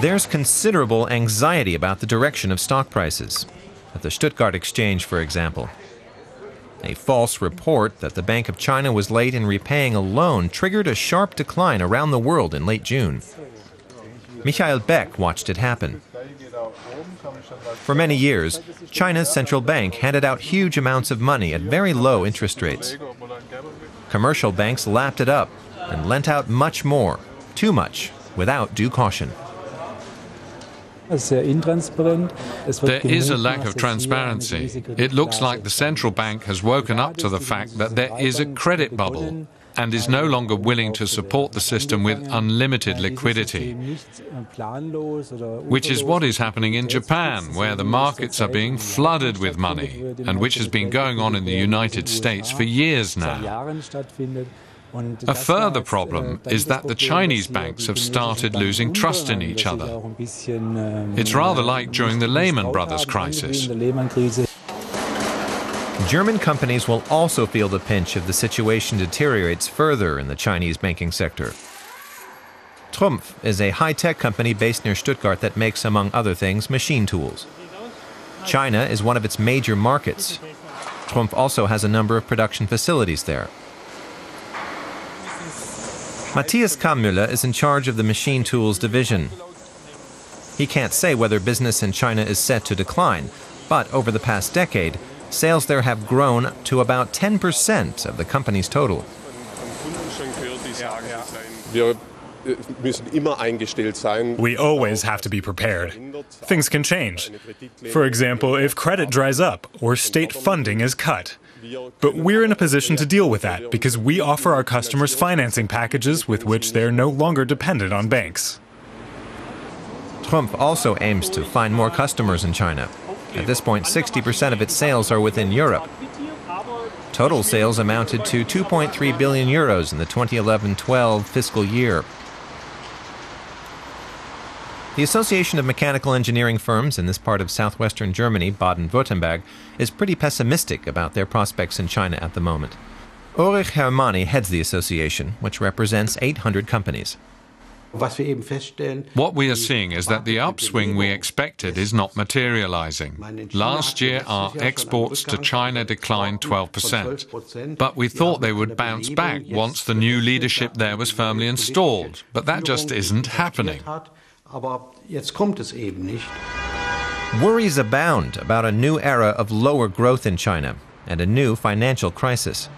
There's considerable anxiety about the direction of stock prices, at the Stuttgart exchange, for example. A false report that the Bank of China was late in repaying a loan triggered a sharp decline around the world in late June. Michael Beck watched it happen. For many years, China's central bank handed out huge amounts of money at very low interest rates. Commercial banks lapped it up and lent out much more, too much, without due caution. There is a lack of transparency. It looks like the central bank has woken up to the fact that there is a credit bubble and is no longer willing to support the system with unlimited liquidity, which is what is happening in Japan, where the markets are being flooded with money, and which has been going on in the United States for years now. A further problem is that the Chinese banks have started losing trust in each other. It's rather like during the Lehman Brothers crisis. German companies will also feel the pinch if the situation deteriorates further in the Chinese banking sector. Trumpf is a high-tech company based near Stuttgart that makes, among other things, machine tools. China is one of its major markets. Trumpf also has a number of production facilities there. Matthias Kammüller is in charge of the machine tools division. He can't say whether business in China is set to decline, but over the past decade, sales there have grown to about 10% of the company's total. We always have to be prepared. Things can change. For example, if credit dries up or state funding is cut. But we're in a position to deal with that because we offer our customers financing packages with which they're no longer dependent on banks. Trumpf also aims to find more customers in China. At this point, 60% of its sales are within Europe. Total sales amounted to 2.3 billion euros in the 2011-12 fiscal year. The Association of Mechanical Engineering Firms in this part of southwestern Germany, Baden-Württemberg, is pretty pessimistic about their prospects in China at the moment. Ulrich Hermanni heads the association, which represents 800 companies. What we are seeing is that the upswing we expected is not materializing. Last year, our exports to China declined 12%. But we thought they would bounce back once the new leadership there was firmly installed. But that just isn't happening. Worries abound about a new era of lower growth in China and a new financial crisis.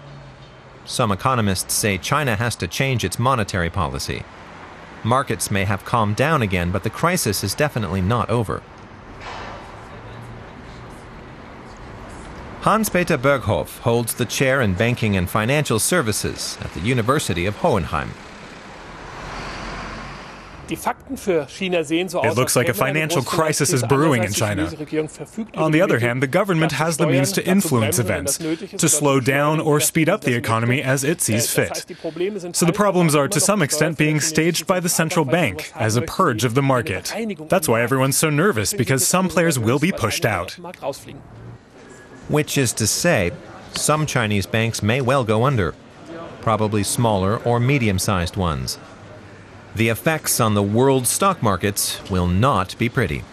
Some economists say China has to change its monetary policy. Markets may have calmed down again, but the crisis is definitely not over. Hans-Peter Berghoff holds the chair in Banking and Financial Services at the University of Hohenheim. It looks like a financial crisis is brewing in China. On the other hand, the government has the means to influence events, to slow down or speed up the economy as it sees fit. So the problems are, to some extent, being staged by the central bank as a purge of the market. That's why everyone's so nervous, because some players will be pushed out. Which is to say, some Chinese banks may well go under, probably smaller or medium-sized ones. The effects on the world stock markets will not be pretty.